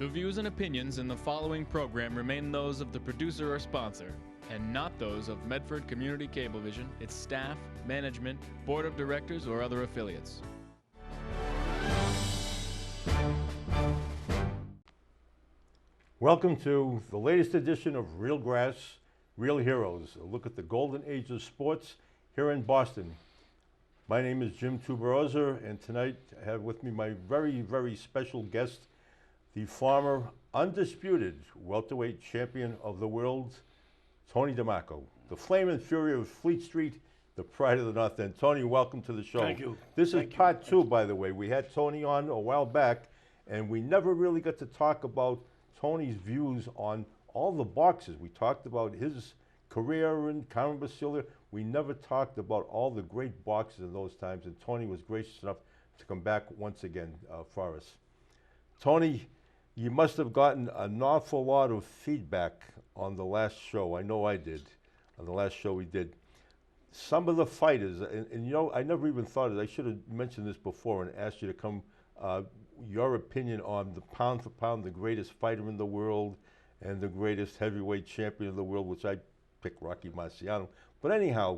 The views and opinions in the following program remain those of the producer or sponsor, and not those of Medford Community Cablevision, its staff, management, board of directors, or other affiliates. Welcome to the latest edition of Real Grass, Real Heroes, a look at the golden age of sports here in Boston. My name is Jim Tuberosa, and tonight I have with me my very, very special guest, the former undisputed welterweight champion of the world, Tony DeMarco, the flame and fury of Fleet Street, the pride of the North End. Tony, welcome to the show. Thank you. This is part two, by the way. We had Tony on a while back, and we never really got to talk about Tony's views on all the boxes. We talked about his career in Carmen Basilia. We never talked about all the great boxes in those times, and Tony was gracious enough to come back once again for us. Tony, you must have gotten an awful lot of feedback on the last show. I know I did, on the last show we did. Some of the fighters, and you know, I never even thought of it. I should have mentioned this before and asked you to come, your opinion on the pound for pound, the greatest fighter in the world and the greatest heavyweight champion in the world, which I picked Rocky Marciano. But anyhow,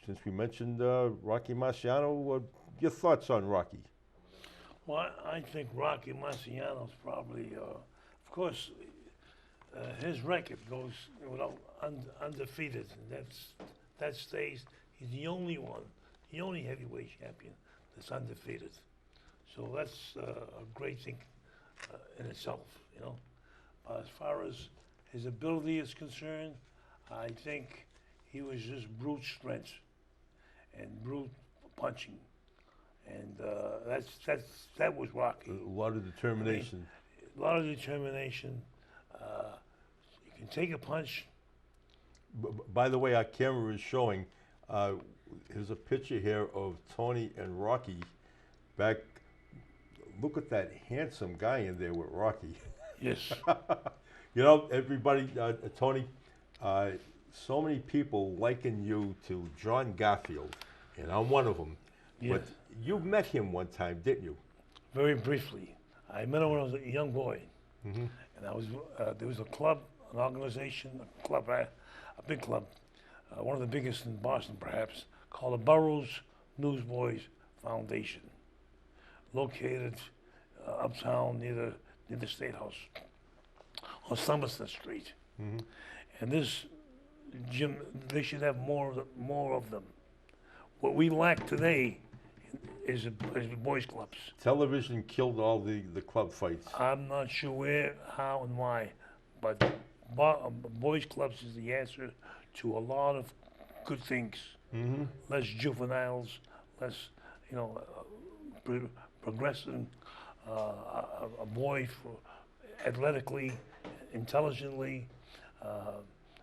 since we mentioned Rocky Marciano, your thoughts on Rocky? Well, I think Rocky Marciano's probably, of course, his record goes undefeated. That stays. He's the only one, the only heavyweight champion that's undefeated. So that's a great thing in itself, you know. As far as his ability is concerned, I think he was just brute strength and brute punching. And that was Rocky. A lot of determination. I mean, a lot of determination. You can take a punch. By the way, our camera is showing, here's a picture here of Tony and Rocky back. Look at that handsome guy in there with Rocky. Yes. You know, everybody, Tony, so many people liken you to John Garfield, and I'm one of them. Yes. But you met him one time, didn't you? Very briefly. I met him when I was a young boy. Mm-hmm. And I was there was a club, an organization, a club, a big club, one of the biggest in Boston perhaps, called the Burroughs Newsboys Foundation, located uptown near the State House on Somerset Street. Mm-hmm. And this, Jim, they should have more of them. What we lack today is boys clubs. Television killed all the club fights. I'm not sure where, how, and why, but boys clubs is the answer to a lot of good things. Mm-hmm. Less juveniles, less, you know, progressing a boy for athletically, intelligently,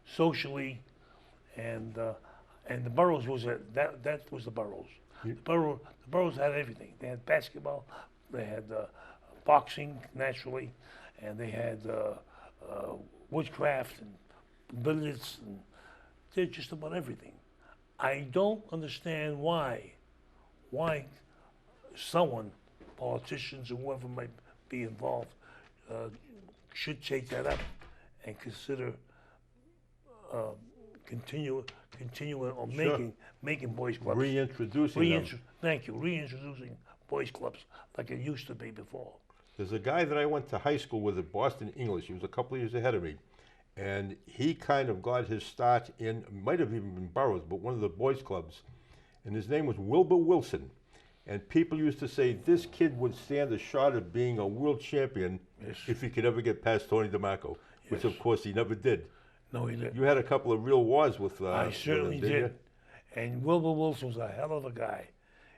socially, and the Burroughs was that was the Burroughs. The Burroughs had everything. They had basketball, they had boxing naturally, and they had woodcraft and billiards, and did just about everything. I don't understand why someone, politicians or whoever might be involved, should take that up and consider continuing or making boys clubs. Reintroducing them. Thank you. Reintroducing boys clubs like it used to be before. There's a guy that I went to high school with at Boston English. He was a couple of years ahead of me. And he kind of got his start in, might have even been Burroughs, but one of the boys clubs. And his name was Wilbur Wilson. And people used to say this kid would stand a shot at being a world champion if he could ever get past Tony DeMarco, which of course he never did. No, he didn't. You had a couple of real wars with I certainly did. And Wilbur Wilson was a hell of a guy.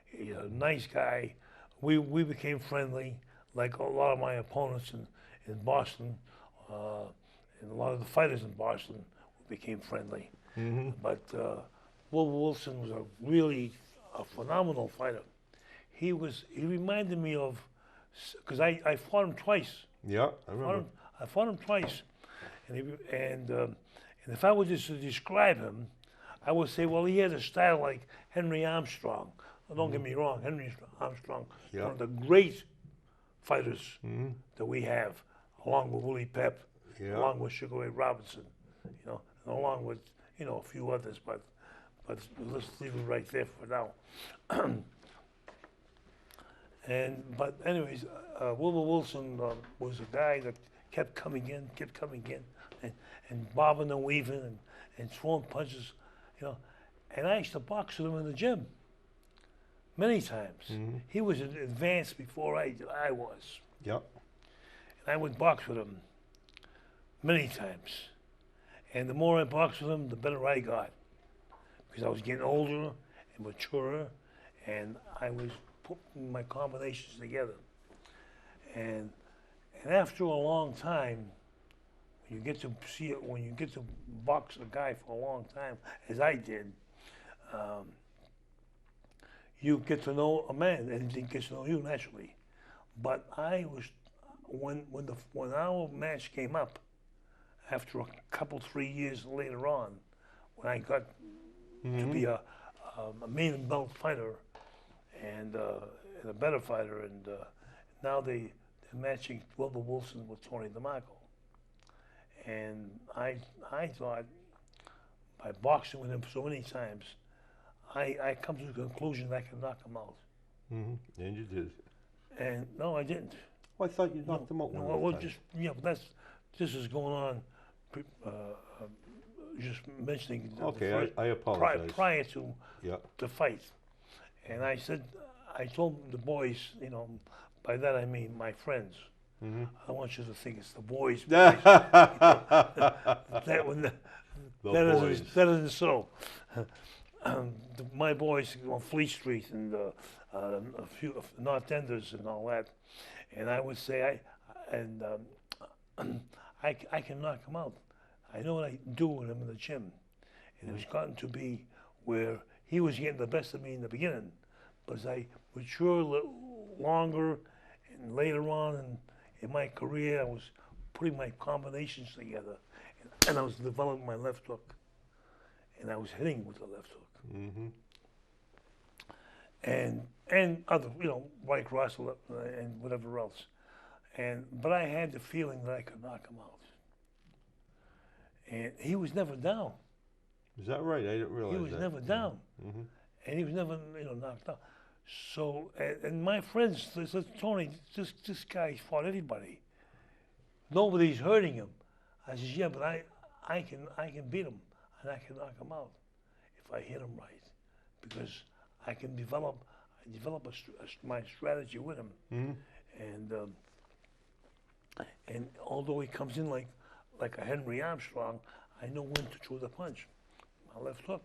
He's a nice guy. We became friendly, like a lot of my opponents in Boston, and a lot of the fighters in Boston became friendly. Mm-hmm. But Wilbur Wilson was a phenomenal fighter. He reminded me of, because I fought him twice. Yeah, I remember. I fought him twice, and if I were just to describe him, I would say, well, he had a style like Henry Armstrong. Well, don't get me wrong, Henry Armstrong, one of the great fighters that we have, along with Willie Pep, Yeah. along with Sugar Ray Robinson, you know, and along with, you know, a few others, but let's leave it right there for now. But anyways, Wilbur Wilson was a guy that kept coming in, and bobbing and weaving and throwing punches, you know. And I used to box with him in the gym many times. He was advanced before I was. Yep. And I would box with him many times. And the more I boxed with him, the better I got. Because I was getting older and maturer, and I was putting my combinations together. And after a long time, when you get to see it, when you get to box a guy for a long time, as I did, you get to know a man, and he gets to know you naturally. But I was, when our match came up, after a couple, 3 years later on, when I got to be a main belt fighter and a better fighter, and now they're matching Wilbur Wilson with Tony DeMarco. And I thought, by boxing with him so many times, I come to the conclusion that I can knock him out. And you did. And no, I didn't. Well, I thought you knocked him out one Well, time. but this is going on. Just mentioning. Okay, I apologize. Prior to Yeah. the fight, and I told the boys, you know, by that I mean my friends. I want you to think it's the boys. That isn't so. My boys on Fleet Street and a few of North Enders and all that, and I would say I can knock him out. I know what I do with him in the gym, and it was gotten to be where he was getting the best of me in the beginning, but as I matured longer and later on in my career, I was putting my combinations together, and I was developing my left hook, and I was hitting with the left hook. And other, you know, right cross and whatever else. But I had the feeling that I could knock him out. And he was never down. Is that right? I didn't realize that. He was never down. And he was never, you know, knocked out. So, and my friends, they said, Tony, this guy fought anybody. Nobody's hurting him. I says, yeah, but I can beat him, and I can knock him out if I hit him right, because I can develop my strategy with him, and although he comes in like a Henry Armstrong, I know when to throw the punch, my left hook,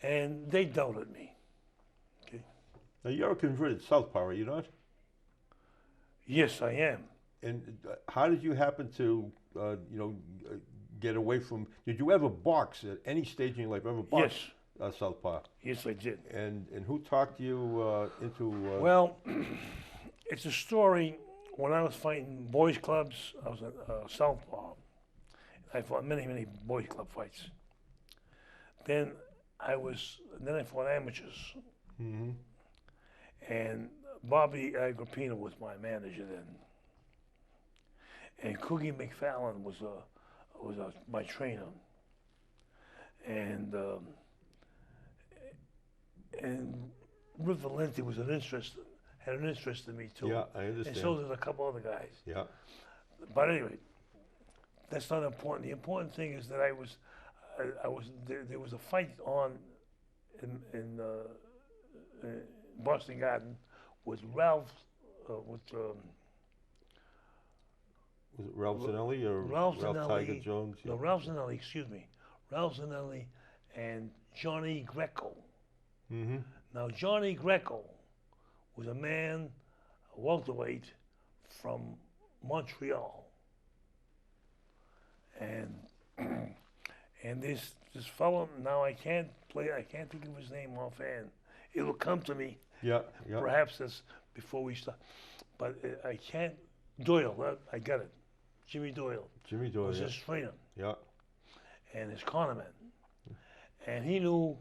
and they doubted me. Okay. Now you're a converted southpaw, are you not? Yes, I am. And how did you happen to, get away from? Did you ever box at any stage in your life? Ever box? Yes. Southpaw. Yes, I did. And who talked you into? Well, it's a story. When I was fighting boys clubs, I was a southpaw. I fought many boys club fights. Then I fought amateurs. And Bobby Agrippina was my manager then. And Cookie McFarlane was my trainer. And River Lento was had an interest in me too. Yeah, I understand. And so did a couple other guys. Yeah. But anyway, that's not important. The important thing is that there was a fight on in Boston Garden with Ralph Was it Ralph Zanelli or Ralph Ralph Zanelli, Tiger Jones? No, Ralph Zanelli, excuse me. Ralph Zanelli and Johnny Greco. Now, Johnny Greco was a man, a welterweight from Montreal. And this fellow, now I can't think of his name offhand. It'll come to me. Yeah. Perhaps that's before we start. But I can't. Doyle, I got it. Jimmy Doyle. Jimmy Doyle. Was Yeah. his trainer. Yeah. And his cornerman. And he knew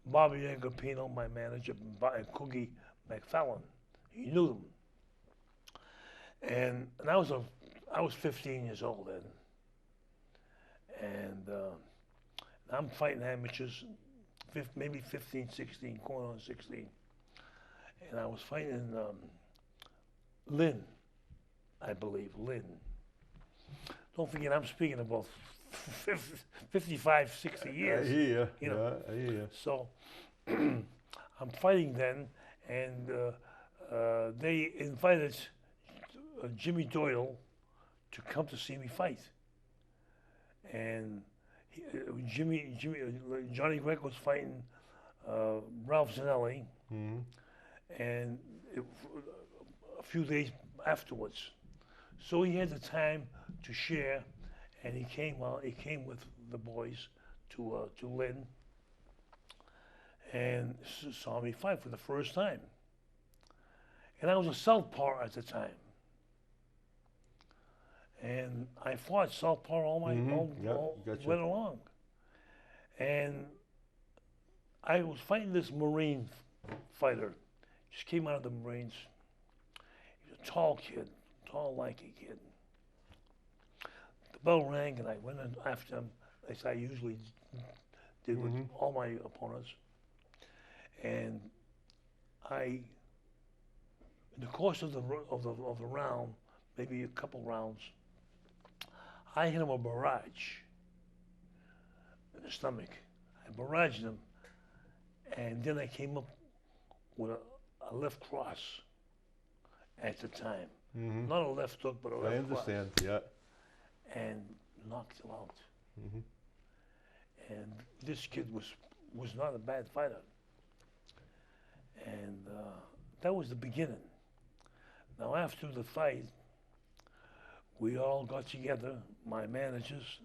Bobby Agrippino, my manager, and Cookie McFarlane. He knew them. And I was 15 years old then. And I'm fighting amateurs, maybe 15, 16, going on 16. And I was fighting Lynn, I believe, Lynn. Don't forget, I'm speaking about 55, 60 years. I hear you know. Yeah, I hear you. So I'm fighting then, and they invited Jimmy Doyle to come to see me fight. And Johnny Greco was fighting Ralph Zanelli, and a few days afterwards. So he had the time to share, and he came with the boys to Lynn, and saw me fight for the first time. And I was a southpaw at the time. And I fought southpaw all Gotcha. went along. And I was fighting this Marine fighter. Just came out of the Marines. He was a tall kid, tall, lanky kid. The bell rang, and I went in after him, as I usually did with all my opponents. And in the course of the round, maybe a couple rounds, I hit him a barrage in the stomach. I barraged him, and then I came up with a left cross at the time. Not a left hook, but a left cross. I understand, yeah. And knocked him out. And this kid was not a bad fighter. And that was the beginning. Now after the fight, we all got together, my managers,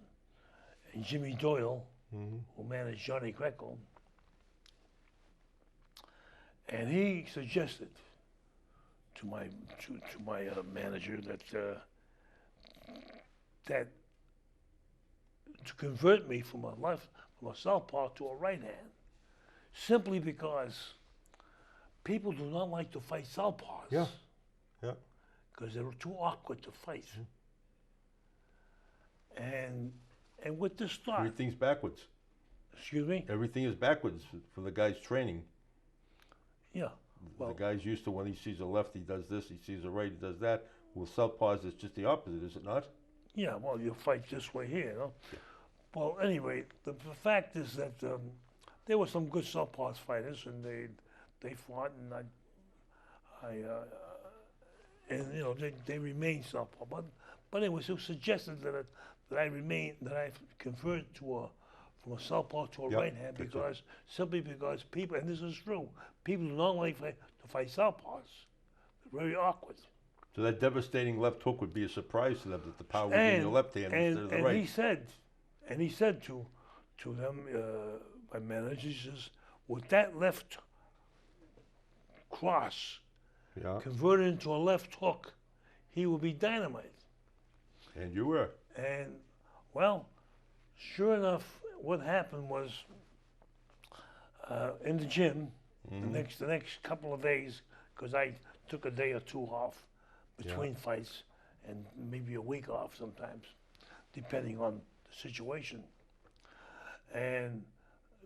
and Jimmy Doyle, who managed Johnny Greco, and he suggested to my manager that to convert me from a southpaw to a right hand, simply because people do not like to fight southpaws. Yeah. Because they were too awkward to fight. And with this thought, Everything's backwards. excuse me? Everything is backwards for the guy's training. Yeah. Well, The guy's used to when he sees a left, he does this, he sees a right, he does that. With southpaws, it's just the opposite, is it not? yeah, well, you fight this way here, you know? Well, anyway, the fact is that there were some good southpaw fighters, and they fought, and you know, they remained southpaw. But it was suggested that I convert from a southpaw to a right hand simply because people, and this is true, people do not like to fight southpaws. They're very awkward. So that devastating left hook would be a surprise to them, that the power was in your left hand instead of the right. And he said to them, my manager, he says, with that left cross converted into a left hook, he will be dynamite. And you were. And, well, sure enough, what happened was in the gym, the next couple of days, because I took a day or two off between fights, and maybe a week off sometimes, depending on the situation. And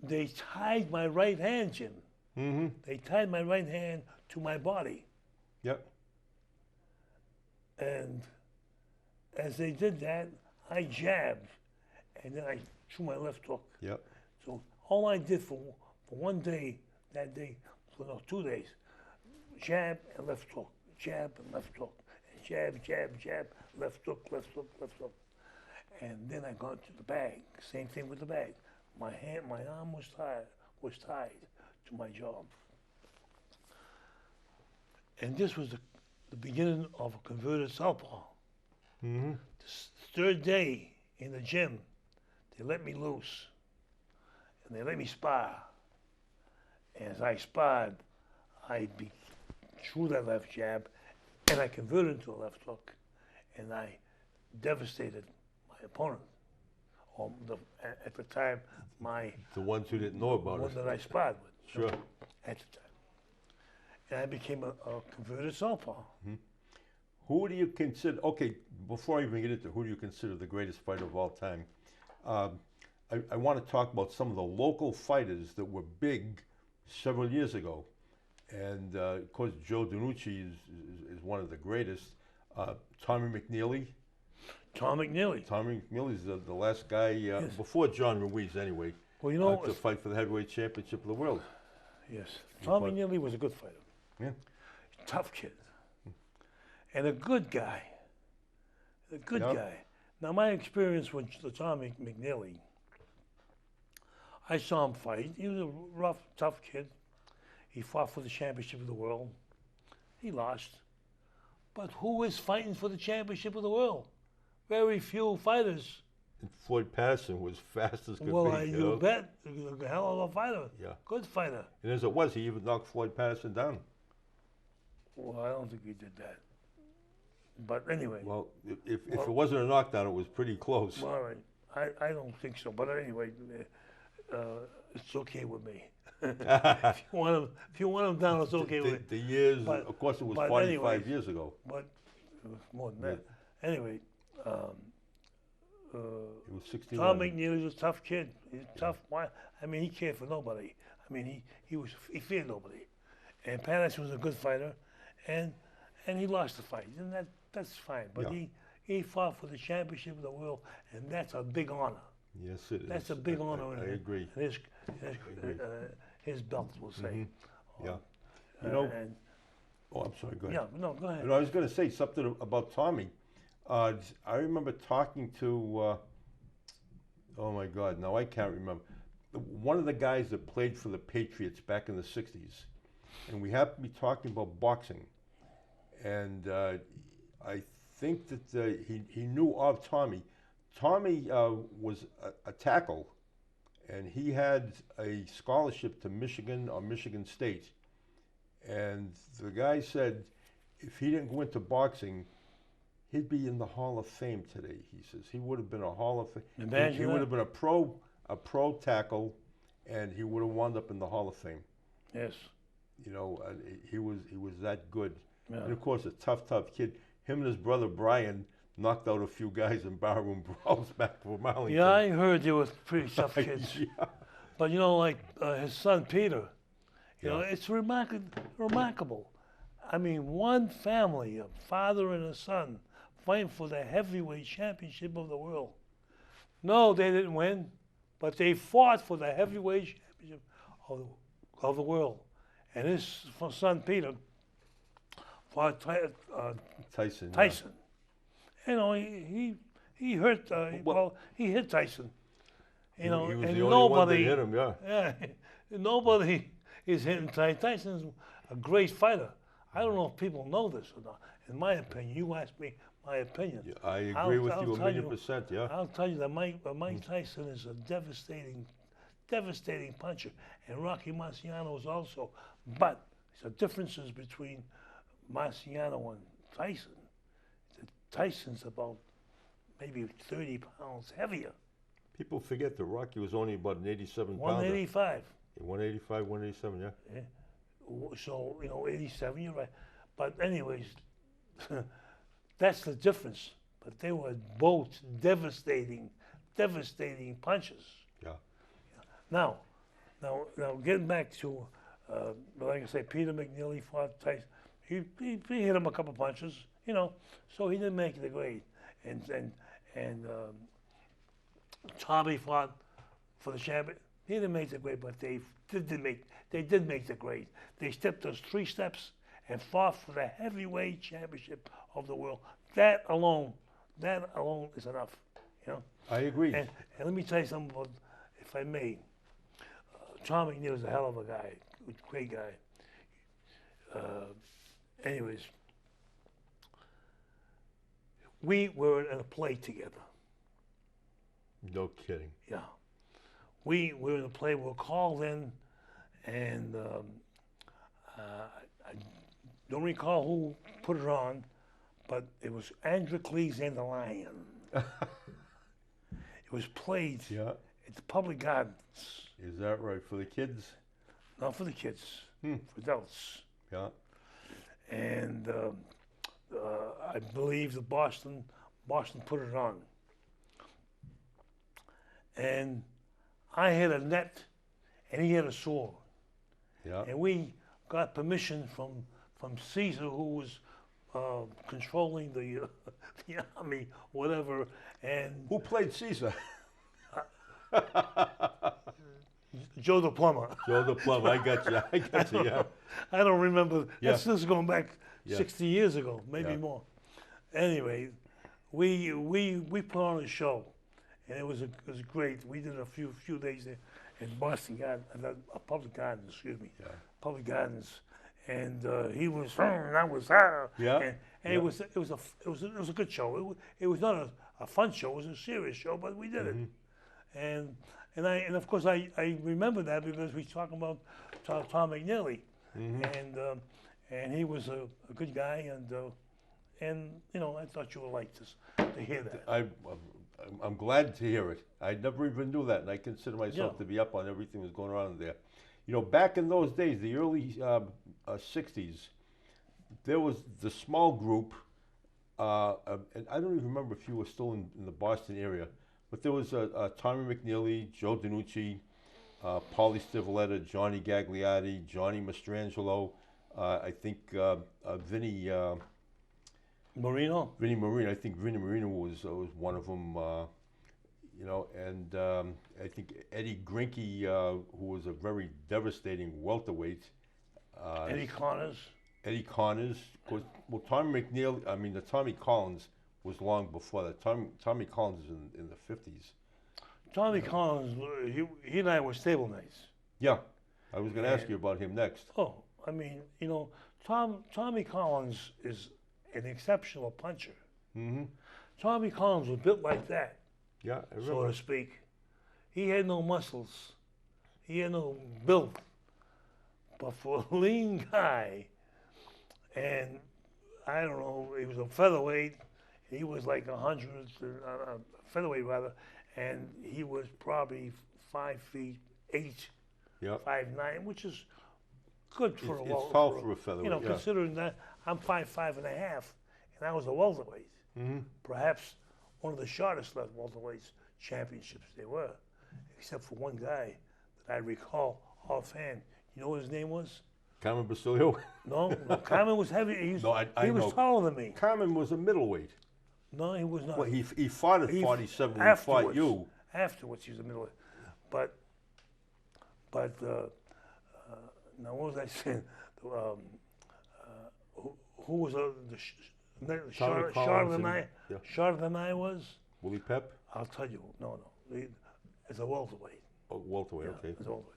they tied my right hand, Jim. They tied my right hand to my body. Yep. And as they did that, I jabbed, and then I threw my left hook. Yep. So all I did for one day, that day, for no, 2 days, jab and left hook, jab and left hook, and jab, left hook, left hook, left hook. And then I got to the bag, same thing with the bag. My arm was tied to my jaw. And this was the beginning of a converted southpaw. The third day in the gym, they let me loose, and they let me spar. And as I sparred, I threw that left jab, and I converted into a left hook, and I devastated my opponent. Or at the time, The ones who didn't know about one it. that I sparred with. Sure. At the time. And I became a converted southpaw. Who do you consider? Okay, before I even get into who do you consider the greatest fighter of all time, I want to talk about some of the local fighters that were big several years ago, and of course Joe DiNucci is one of the greatest. Tommy McNeely. Tom McNeely. Tommy McNeely's the last guy before John Ruiz, anyway. Well, you know, to fight for the heavyweight championship of the world. yes, Tom McNeely was a good fighter. Yeah. Tough kid. And a good guy. A good Yep. guy. Now, my experience with Tommy McNeely, I saw him fight. He was a rough, tough kid. He fought for the championship of the world. He lost. But who is fighting for the championship of the world? Very few fighters. And Floyd Patterson was fast as could Well, be. you bet. A hell of a fighter. Yeah. Good fighter. And as it was, he even knocked Floyd Patterson down. Well, I don't think he did that. But anyway. Well, if it wasn't a knockdown, it was pretty close. Well, all right. I don't think so. But anyway, it's okay with me. if you want him down, it's okay with me. The years, But- of course, it was but 45 anyways, years ago. But it was more than that. Anyway, It was 61. Tom McNeely was a tough kid. He's tough. Why? I mean, he cared for nobody. I mean, he feared nobody. And Patterson was a good fighter, and he lost the fight, and that's fine. But Yeah. he fought for the championship of the world, and that's a big honor. Yes, it is. That's a big honor. I agree. His agree. his belt will say. Yeah. You know, And, oh, I'm sorry, go ahead. yeah, no, go ahead. You know, I was going to say something about Tommy. I remember talking to, oh my God, now I can't remember. One of the guys that played for the Patriots back in the 60s. And we happened to be talking about boxing. And I think that he knew of Tommy. Tommy was a tackle, and he had a scholarship to Michigan or Michigan State. And the guy said if he didn't go into boxing, he'd be in the Hall of Fame today, he says. He would have been a Hall of Fame. Imagine He would have been a pro tackle, and he would have wound up in the Hall of Fame. Yes. You know, he was that good. Yeah. And of course, a tough kid. Him and his brother Brian knocked out a few guys in barroom brawls back from Arlington. Yeah, I heard they were pretty tough kids. Yeah. But you know, like his son Peter, you know, Yeah. it's remarkable. I mean, one family, a father and a son, fighting for the heavyweight championship of the world. No, they didn't win, but they fought for the heavyweight championship of the world. And his son Peter fought Tyson. yeah. Tyson. You know, he hurt. Well, he hit Tyson. You know, he was and the only one that nobody. hit him, yeah. Yeah, nobody is hitting Tyson. Tyson's a great fighter. I don't know if people know this or not. In my opinion, you asked me my opinion. Yeah, I agree I'll with you a tell million you- percent, yeah. I'll tell you that Mike Tyson is a devastating puncher, and Rocky Marciano is also. But the differences between Marciano and Tyson. Tyson's about maybe 30 pounds heavier. People forget that Rocky was only about an 87 pounder. 185. 185, 187, yeah. So, you know, 87, you're right. But anyways, that's the difference. But they were both devastating punches. Yeah. Now, getting back to, like I say, Peter McNeely fought Tyson. He hit him a couple punches, you know, so he didn't make the grade. And Tommy fought for the champion. He didn't make the grade, but they did make the grade. They stepped those 3 steps and fought for the heavyweight championship of the world. That alone is enough, you know. I agree. And let me tell you something about, if I may, Tom McNeil is a hell of a guy, great guy. Anyways, we were in a play together. No kidding. Yeah. We were in a play, we were called in, and I don't recall who put it on, but it was Androcles and the Lion. It was played Yeah. at the public gardens, Is that right? For the kids? not for the kids, for adults. Yeah. And I believe the Boston put it on. And I had a net, and he had a sword. Yeah. And we got permission from Caesar, who was controlling the the army, whatever. And Who played Caesar? Joe the plumber. Joe the plumber. I got you. I got you. Yeah. I don't remember. Yeah. This is going back Yeah. 60 years ago, maybe Yeah. more. Anyway, we put on a show, and it was great. We did a few days there in Boston Garden, Public Gardens, excuse me, Yeah. Public Gardens, and he was and I was Yeah. and Yeah. it was a good show. It was not a fun show. It was a serious show, but we did it. And of course I remember that because we talking about Tom McNeely, and he was a good guy, and you know, I thought you would like to hear that. I'm glad to hear it. I never even knew that, and I consider myself Yeah. to be up on everything that's going on there. You know, back in those days, the early 60s, there was the small group, and I don't even remember if you were still in the Boston area, but there was Tommy McNeely, Joe DiNucci, Paulie Stivaleta, Johnny Gagliardi, Johnny Mastrangelo, I think Vinny Marino. Marino. I think Vinny Marino was one of them. You know, and I think Eddie Grinke, who was a very devastating welterweight. Eddie Connors. Eddie Connors. Well, Tommy McNeil. I mean, the Tommy Collins was long before that. Tommy Collins is in the 50s. Tommy Collins, he and I were stablemates. Yeah, I was going to ask you about him next. Oh, I mean, you know, Tommy Collins is an exceptional puncher. Mm-hmm. Tommy Collins was built like that, Yeah, I so remember. to speak. He had no muscles. He had no build. But for a lean guy, and I don't know, he was a featherweight. He was like 100, featherweight rather, and he was probably 5'8", Yeah. 5'9", which is good for a It's welterweight. tall for a featherweight. You know, yeah. considering that I'm 5'5" and a half, and I was a welterweight. Mm-hmm. Perhaps one of the shortest welterweights championships there were, except for one guy that I recall offhand. You know what his name was? Carmen Basilio. No, Carmen was heavy. He was, No, I he was know. taller than me. Carmen was a middleweight. No, he was not. Well, he fought at He- 47 when he fought afterwards. you. Afterwards, he was a middleweight. But now what was I saying? Who was shorter Collins than and- I? yeah. Shorter than I was? Willie Pep? I'll tell you. No. It's a welterweight. Oh, welterweight, Yeah, okay. it's a welterweight.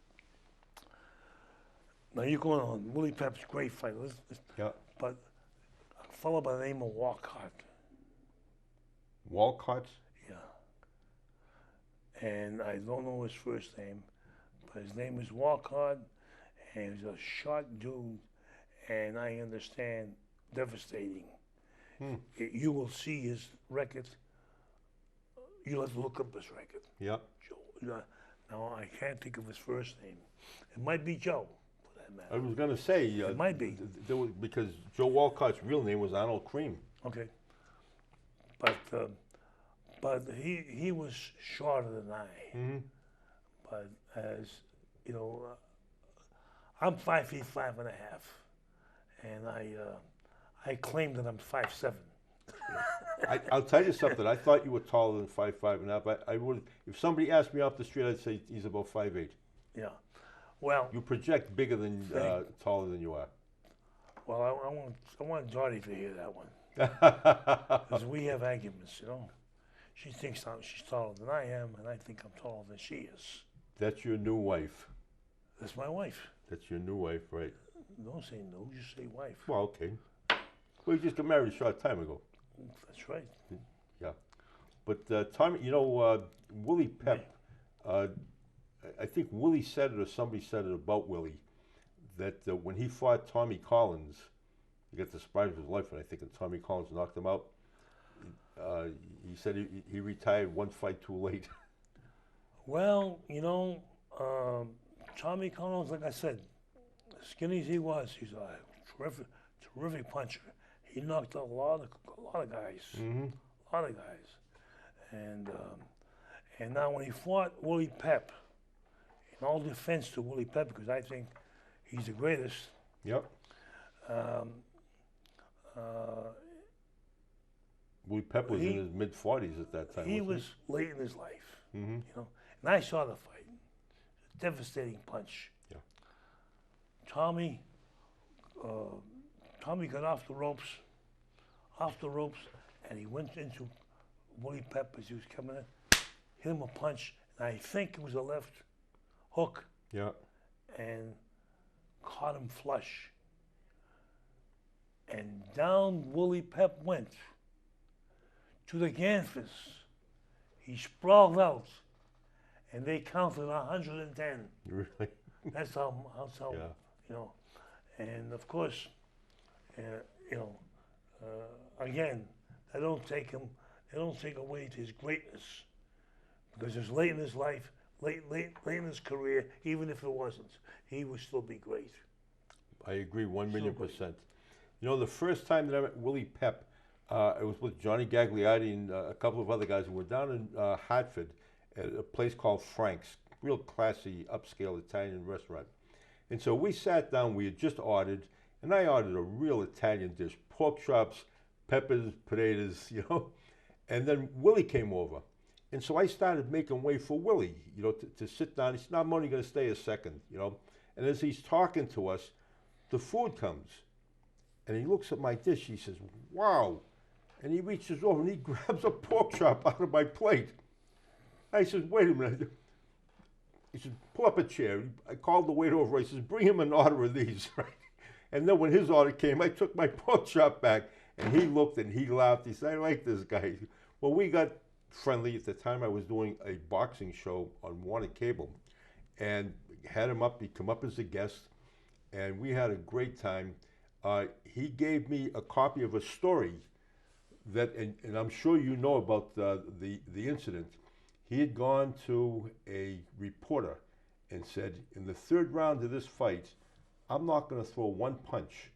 Now you're going on. Willie Pep's a great fighter. Yeah. But a fellow by the name of Walcott. Walcott? Yeah. And I don't know his first name, but his name is Walcott, and he's a short dude, and I understand devastating. You will see his record. You'll have to look up his record. Yeah. Joe. Now I can't think of his first name. It might be Joe, for that I matter. was going to say, It might be. there was, because Joe Walcott's real name was Arnold Cream. Okay. But he was shorter than I. Mm-hmm. But as you know, I'm 5'5" and a half, and I claim that I'm 5'7". I'll tell you something. I thought you were taller than 5'5" and a half. I would, if somebody asked me off the street, I'd say he's about 5'8". Yeah. Well, You project bigger than taller than you are. well, I want Dottie to hear that one because we have arguments. You know, she thinks she's taller than I am, and I think I'm taller than she is. That's your new wife. That's my wife. That's your new wife, right? Don't say no, just say wife. Well, okay. We just got married a short time ago. That's right. Yeah. But Tommy, you know, Willie Pep, I think Willie said it or somebody said it about Willie, that when he fought Tommy Collins, he got the surprise of his life, and I think Tommy Collins knocked him out. He said he retired one fight too late. Well, you know, Tommy Collins, like I said, as skinny as he was, he's a terrific puncher. he knocked out a lot of guys, Mm-hmm. a lot of guys, and now when he fought Willie Pep, in all defense to Willie Pep, because I think he's the greatest. Yep. Uh, Willie Pep was in his mid-40s at that time. he wasn't was late in his life, Mm-hmm. you know. And I saw the fight. Devastating punch. Yeah. Tommy got off the ropes, and he went into Willie Pep as he was coming in, hit him a punch, and I think it was a left hook, Yeah. and caught him flush. And down Willie Pep went to the canvas. He sprawled out, and they counted 110. Really? That's how Yeah. you know. And of course, you know, again, they don't take away his greatness, because it's late in his life, late in his career. Even if it wasn't, he would still be great. I agree 1,000,000%. great. You know, the first time that I met Willie Pep, it was with Johnny Gagliardi and a couple of other guys. We were down in Hartford at a place called Frank's, real classy, upscale Italian restaurant. And so we sat down, we had just ordered, and I ordered a real Italian dish, pork chops, peppers, potatoes, you know. And then Willie came over. And so I started making way for Willie, you know, to sit down. He said, no, I'm only going to stay a second, you know. And as he's talking to us, the food comes. And he looks at my dish, he says, wow. And he reaches over and he grabs a pork chop out of my plate. I said, wait a minute. He said, pull up a chair. I called the waiter over. I said, bring him an order of these, right? And then when his order came, I took my pork chop back, and he looked and he laughed. He said, I like this guy. Well, we got friendly. At the time, I was doing a boxing show on Warner Cable, and had him up. He'd come up as a guest, and we had a great time. He gave me a copy of a story that, and I'm sure you know about the incident. He had gone to a reporter and said, in the third round of this fight, I'm not going to throw one punch,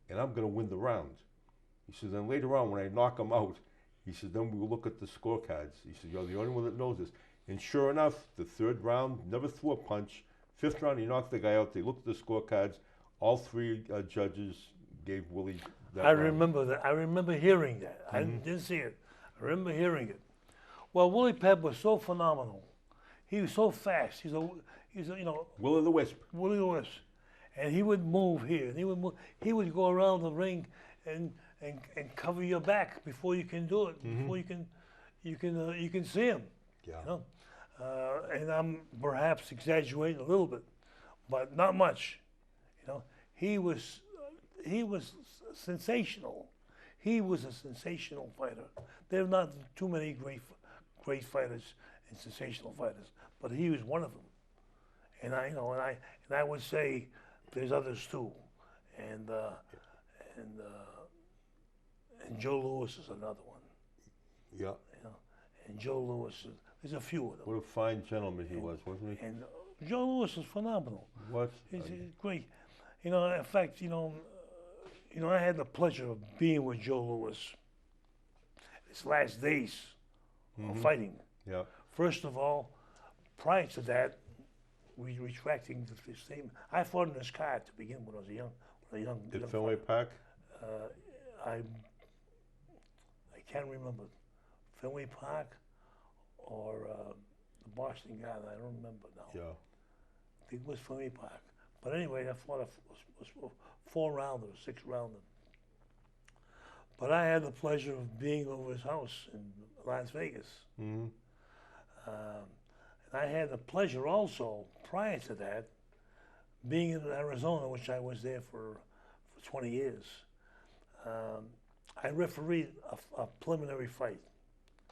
and I'm going to win the round. He says, then later on, when I knock him out, he says, then we'll look at the scorecards. He says, you're the only one that knows this. And sure enough, the third round, never threw a punch. Fifth round, he knocked the guy out. They looked at the scorecards. All three judges gave Willie that round. Remember that. I remember hearing that. I didn't see it. I remember hearing it. Well, Willie Pep was so phenomenal. He was so fast. He's a you know, Willie the Wisp. Willie Lewis, and he would move here. And he would move. He would go around the ring and cover your back before you can do it. Before you can see him. Yeah. You know? And I'm perhaps exaggerating a little bit, but not much. You know, he was sensational. He was a sensational fighter. There are not too many great fighters and sensational fighters, but he was one of them. And I would say there's others too, and Joe Louis is another one. Yeah. You know, and Joe Louis, there's a few of them. What a fine gentleman he was, wasn't he? And Joe Louis is phenomenal. What? He's great. You know, in fact, I had the pleasure of being with Joe Louis his last days of fighting. Yeah. First of all, prior to that, retracting the statement, I fought in his car to begin with. I was a young. Did Fenway Park? I can't remember Fenway Park or the Boston Garden. I don't remember now. Yeah. I think it was Fenway Park. But anyway, I fought a 4-rounder, 6-rounder. But I had the pleasure of being over his house in Las Vegas. Mm-hmm. And I had the pleasure also, prior to that, being in Arizona, which I was there for 20 years. I refereed a preliminary fight.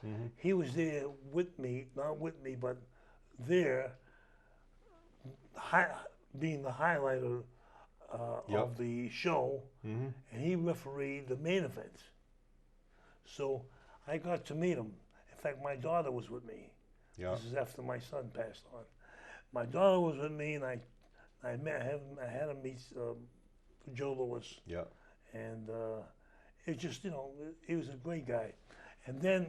Mm-hmm. He was there with me, not with me, but there, being the highlighter of the show, and he refereed the main event. So I got to meet him. In fact, my daughter was with me. Yeah. This is after my son passed on. My daughter was with me, and I had him meet Joe Louis. Yeah. And It's just, you know, he was a great guy. And then,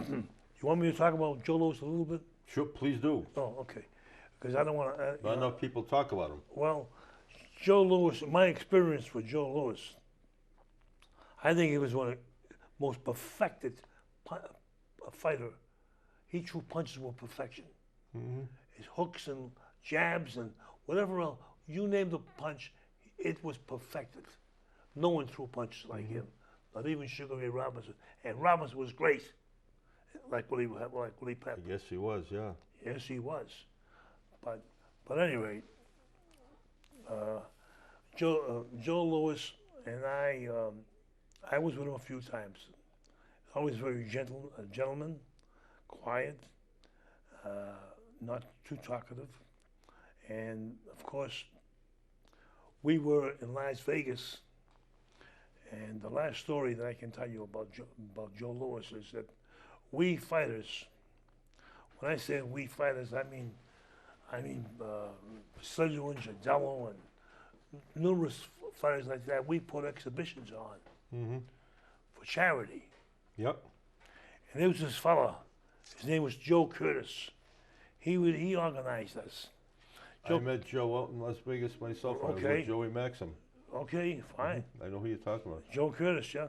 you want me to talk about Joe Louis a little bit? Sure, please do. Oh, okay. Because I don't want to. Not enough people talk about him. Well, Joe Louis, my experience with Joe Louis, I think he was one of the most perfected fighter. He threw punches with perfection. His hooks and jabs and whatever else, you name the punch, it was perfected. No one threw punches like him, not even Sugar Ray Robinson. And Robinson was great, like Willie Pep. I guess he was, yeah. Yes, he was. But anyway, Joe Louis and I was with him a few times. Always very gentle, a gentleman, quiet, not too talkative. And of course, we were in Las Vegas. And the last story that I can tell you about Joe Louis is that we fighters, when I say we fighters, I mean Sergio and Jadello and numerous fighters like that, we put exhibitions on for charity. Yep. And there was this fella, his name was Joe Curtis. He organized us. I met Joe out in Las Vegas myself. I was Okay. with Joey Maxim. Okay, fine. I know who you're talking about. Joe Curtis, yeah.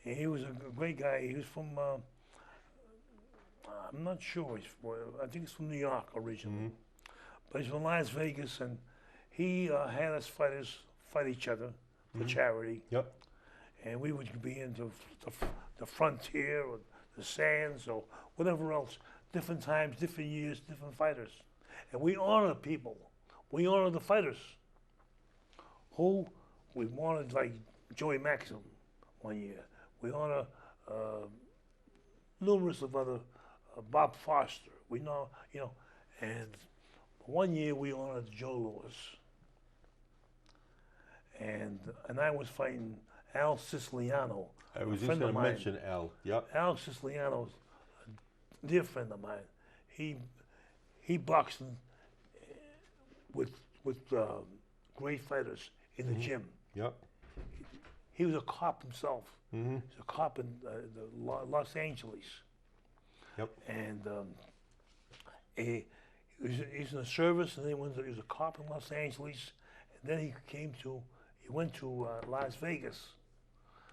And he was a great guy. He was from, I'm not sure, I think he's from New York originally. But he's from Las Vegas, and he had us fighters fight each other for charity. Yep. And we would be into the frontier or the sands or whatever else. Different times, different years, different fighters. And we honor people. We honor the fighters. Who we wanted, like Joey Maxim one year. We honor numerous of other, Bob Foster. We know, you know, and one year we honored Joe Louis. And I was fighting Al Siciliano. I was a just friend going of to mine. mention Al. Yep. Al Siciliano's a dear friend of mine. He boxed with great fighters in the gym. Yep. He was a cop himself. Mm-hmm. He's a cop in Los Angeles. Yep. And he's in the service, and then he was a cop in Los Angeles, and then he went to Las Vegas.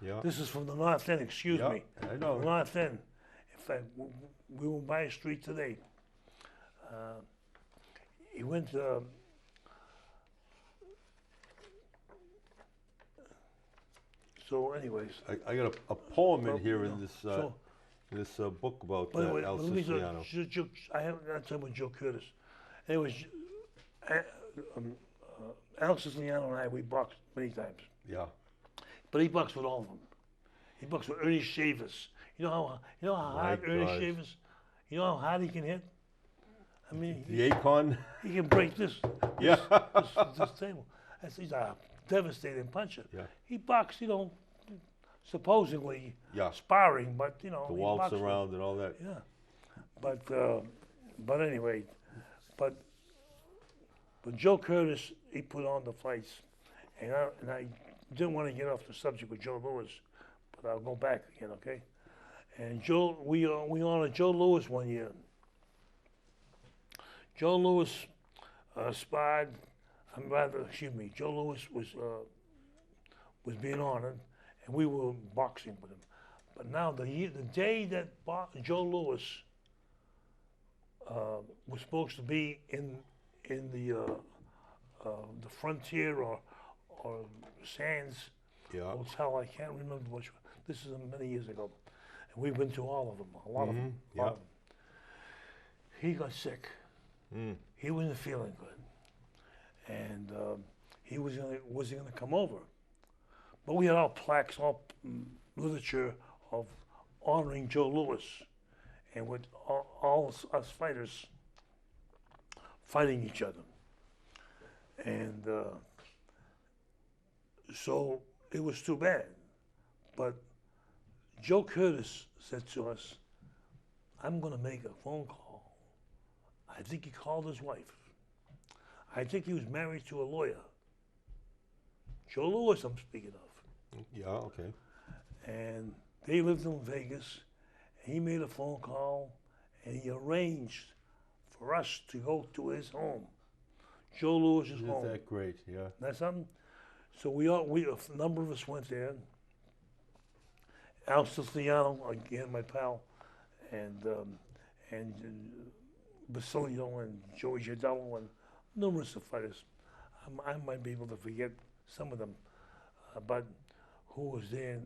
Yeah. This is from the North End, excuse Yeah, me. I know. The North End. In fact, we were by a street today. He went. So, anyways. I got a poem in Well, here you in know, this book about By the way, Al let me Siciliano. I haven't got time with Joe Curtis. Anyways, Al Siciliano and I, we boxed many times. Yeah. But he boxed with all of them. He boxed with Ernie Shavers. You know how hard My Ernie God. Shavers? You know how hard he can hit? I mean, The Akon. he can break this Yeah. this table. He's a devastating puncher. Yeah. He boxed, you know, supposedly Yeah. sparring, but you know, The he waltz boxed around and all that. Yeah, but anyway, but Joe Curtis, he put on the fights, and I didn't want to get off the subject with Joe Louis, but I'll go back again, okay? And we honored Joe Louis one year. Joe Louis sparred. Joe Louis was being honored, and we were boxing with him. But now the day that Joe Louis was supposed to be in the frontier or Sands Yeah. hotel, I can't remember which one. This is many years ago, and we've been to all of them, a lot of them. Yeah. He got sick. Mm. He wasn't feeling good, and he wasn't gonna come over. But we had all plaques, all literature of honoring Joe Louis, and with all us fighters fighting each other. And so it was too bad. But Joe Curtis said to us, I'm going to make a phone call. I think he called his wife. I think he was married to a lawyer. Joe Louis, I'm speaking of. Yeah, okay. And they lived in Vegas. He made a phone call, and he arranged for us to go to his home, Joe Lewis's Isn't home. that great? Yeah. That's something. So a number of us went there. Al Siciliano, again, my pal, and Basilio and Joey Giardello and numerous of fighters. I might be able to forget some of them, but who was there?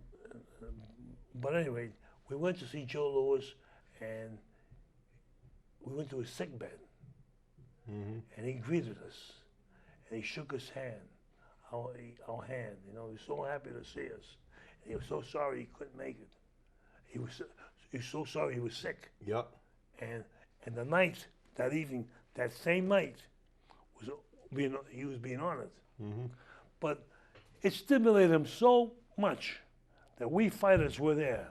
But anyway, we went to see Joe Louis, and we went to his sick bed, and he greeted us, and he shook his hand, our hand. You know, he was so happy to see us. And he was so sorry he couldn't make it. He was so sorry he was sick. Yep. And the night, that evening, that same night, he was being honored. But it stimulated him so much that we fighters were there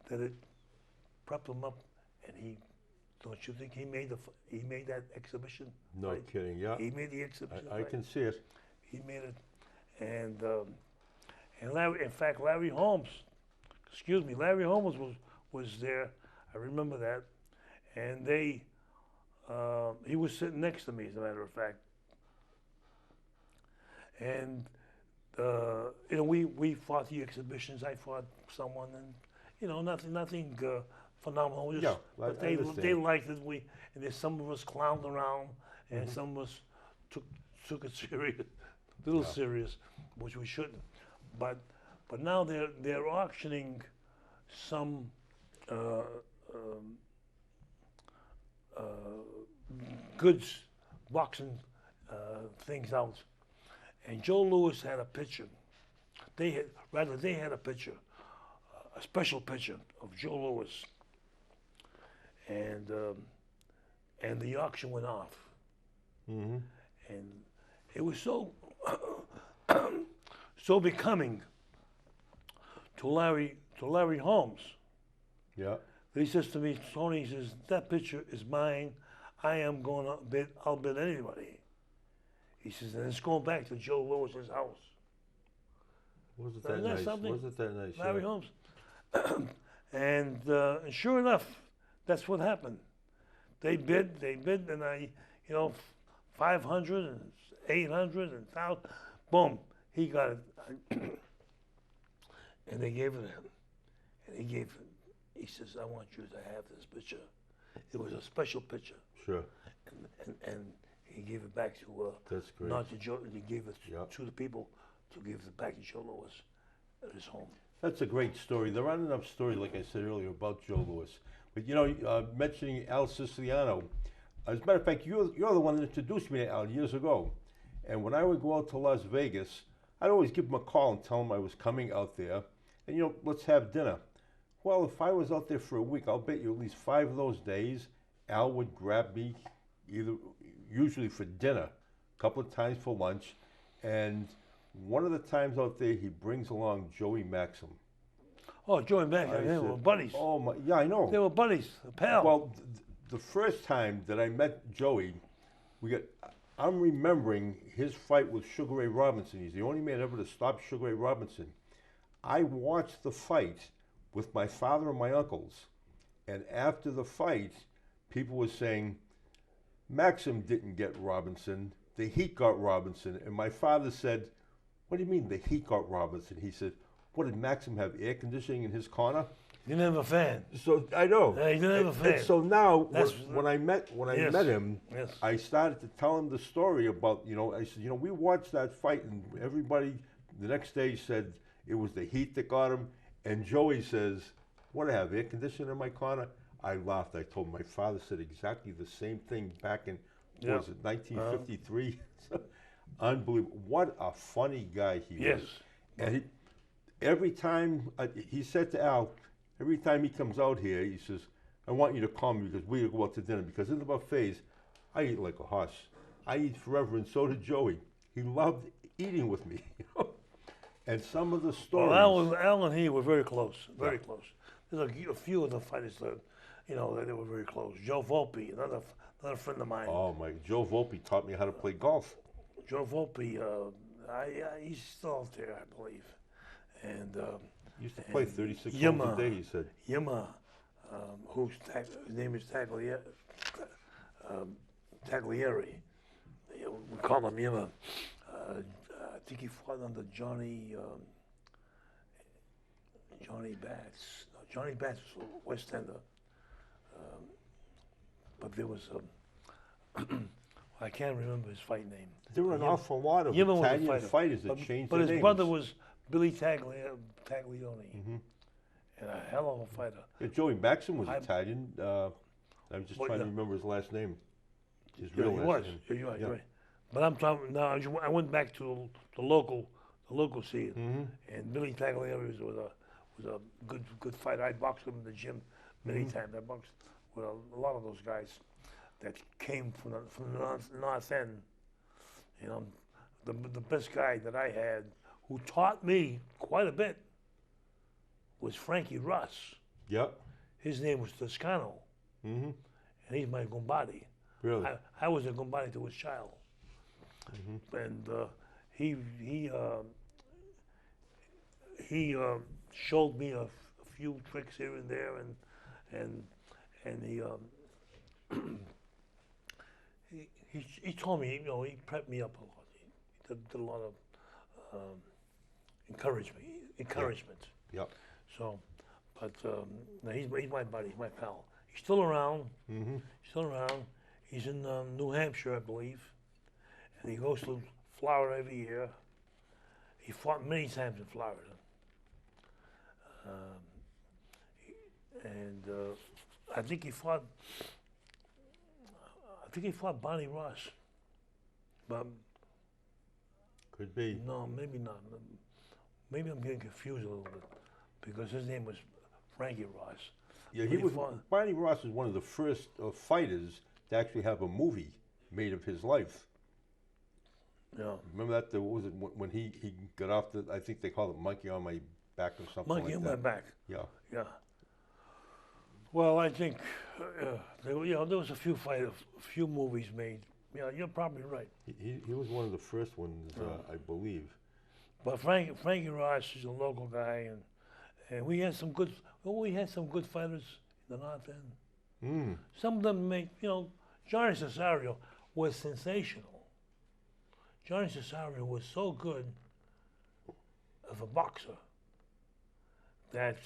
that it propped him up, and don't you think he made that exhibition? No fight? kidding. Yeah. He made the exhibition. I fight. can see it. He made it, and Larry, in fact, Larry Holmes was there. I remember that, and he was sitting next to me, as a matter of fact. And you know, we fought the exhibitions. I fought someone, and you know, nothing phenomenal. Just, Yeah, but I understand. they liked it. And there's some of us clowned around, and some of us took it serious, a little serious, which we shouldn't. But now they're auctioning some goods, boxing things out. And Joe Louis had a picture. They had a picture, a special picture of Joe Louis. And the auction went off. And it was so so becoming to Larry Holmes. Yeah. He says to me, Tony, he says, that picture is mine. I'll bid anybody. He says, and it's going back to Joe Lewis's house. Was it Isn't that that nice? something? Was it that nice? Larry Yeah. Holmes. And sure enough, that's what happened. They bid, and I, 500 and 800 and 1,000. Boom, he got it. And they gave it to him. And he says, I want you to have this picture. It was a special picture. Sure. And he gave it back to, That's great. not to Joe, he gave it Yep. to the people to give it back to Joe Louis at his home. That's a great story. There aren't enough stories, like I said earlier, about Joe Louis. But mentioning Al Siciliano, as a matter of fact, you're the one that introduced me to Al years ago. And when I would go out to Las Vegas, I'd always give him a call and tell him I was coming out there, and let's have dinner. Well, if I was out there for a week, I'll bet you at least 5 of those days, Al would grab me, usually for dinner, a couple of times for lunch, and one of the times out there, he brings along Joey Maxim. Oh, Joey Maxim, they were buddies. Oh my, yeah, I know. They were buddies, a pal. Well, the first time that I met Joey, I'm remembering his fight with Sugar Ray Robinson. He's the only man ever to stop Sugar Ray Robinson. I watched the fight with my father and my uncles, and after the fight, people were saying, Maxim didn't get Robinson, the Heat got Robinson. And my father said, what do you mean the Heat got Robinson? He said, what, did Maxim have air conditioning in his corner? You didn't have a fan. So I know. Yeah, you didn't have a fan. And so now, That's- when I met him, Yes. I started to tell him the story about, I said, we watched that fight, and everybody the next day said it was the Heat that got him. And Joey says, what, I have air conditioning in my corner? I laughed. I told him my father said exactly the same thing back in, what was it, 1953? Unbelievable. What a funny guy he Yes. was. And every time, he said to Al, every time he comes out here, he says, I want you to call me because we go out to dinner. Because in the buffets, I eat like a horse. I eat forever, and so did Joey. He loved eating with me. And some of the stories. Well, Al and he were very close, very close. There's a few of the fighters that, they were very close. Joe Volpe, another friend of mine. Oh my! Joe Volpe taught me how to play golf. Joe Volpe, He's still out there, I believe. And Used to play 36 holes Yuma. a day, he said. Yuma, his name is Taglieri. We call him Yuma. I think he fought under Johnny Batts. No, Johnny Batts was a West Ender. But there was I can't remember his fight name. There were an awful lot of Yuma was a Italian fighter, fighters that changed but their his names. brother was Billy Taglioni, Mhm. and a hell of a fighter. Yeah, Joey Maxim was I- Italian. I'm just Well, trying to yeah. remember his last name. His Yeah, real he last was. name. Yeah, you're right. Yeah. You're right. But I'm talking now. I went back to the local scene, Mhm. and Billy Taglieri was a good fighter. I boxed him in the gym many times. I boxed with a lot of those guys that came from the north end. You know, the best guy that I had who taught me quite a bit was Frankie Russ. Yep. His name was Toscano, Mm-hmm. and he's my Gombadi. Really? I was a Gombadi to his child, and he showed me a few tricks here and there, and he told me, you know, he prepped me up a lot. He did a lot of encouragement. Yep. So, but no, he's my buddy, my pal. He's still around. Mm-hmm. He's still around. He's in New Hampshire, I believe, and he goes to Florida every year. He fought many times in Florida, and I think he fought. I think he fought Bonnie Ross, but Could be. no, maybe not. Maybe I'm getting confused a little bit because his name was Frankie Ross. Yeah, But he he was. fought- Barney Ross was one of the first fighters to actually have a movie made of his life. Yeah, Remember that? What was it when he got off the? I think they called it Monkey on My Back or something Monkey like on that. my back. Yeah. Yeah. Well, I think there was a few movies made. Yeah, you're probably right. He was one of the first ones, I believe. But Frankie Ross is a local guy, and we had some good fighters in the North End. Mm. Some of them Johnny Cesario was sensational. Johnny Cesario was so good of a boxer that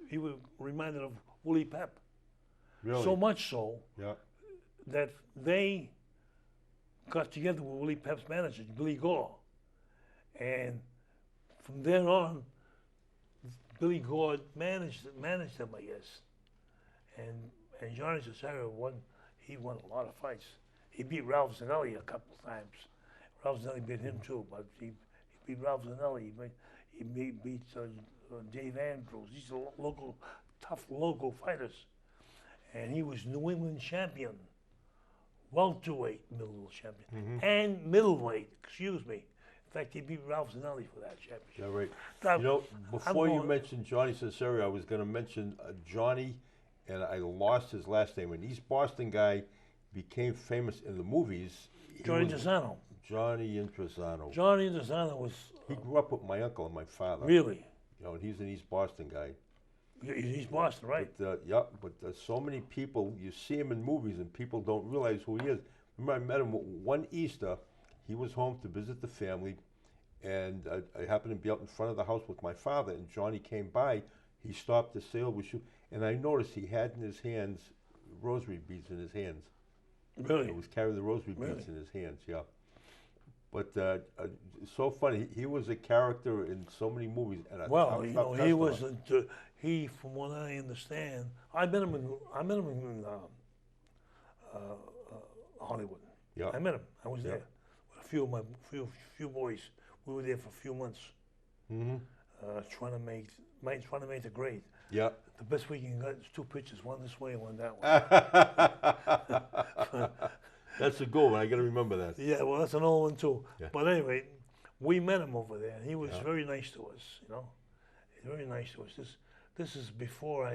he was reminded of Willie Pep. Really? So much so Yeah. that they got together with Willie Pep's manager, Billy Gore. And from then on, Billy Gore managed them, I guess. And Johnny Cesario won a lot of fights. He beat Ralph Zanelli a couple of times. Ralph Zanelli beat him too, but he beat Ralph Zanelli. He beat Dave Andrews. These are tough local fighters. And he was New England champion, welterweight middleweight champion, and middleweight, excuse me. In fact, he beat Ralph Zanelli for that championship. Yeah, right. Now, You know, before you going- mentioned Johnny Cesario, I was going to mention Johnny, and I lost his last name. An East Boston guy became famous in the movies. He Johnny was DeSano. Johnny Intrazano. Johnny DeSano was He grew up with my uncle and my father. really, You know, and he's an East Boston guy. he's Boston, right? But so many people, you see him in movies and people don't realize who he is. Remember, I met him one Easter. He was home to visit the family, and I happened to be out in front of the house with my father, and Johnny came by. He stopped to say, "We should," and I noticed he had in his hands rosary beads in his hands. Really? He was carrying the rosary beads Really? in his hands, yeah. But so funny. He was a character in so many movies, and a Well, tough he customer. wasn't. He, from what I understand, I met him in Hollywood. Yeah. I met him. I was Yeah. there with a few of my few boys. We were there for a few months, Mm-hmm. trying to make the grade. Yeah. The best we can get is two pictures, one this way and one that way. That's a good one. I got to remember that. Yeah, well, that's an old one too. Yeah. But anyway, we met him over there, and he was Yeah. very nice to us. You know, he's very nice to us. This is before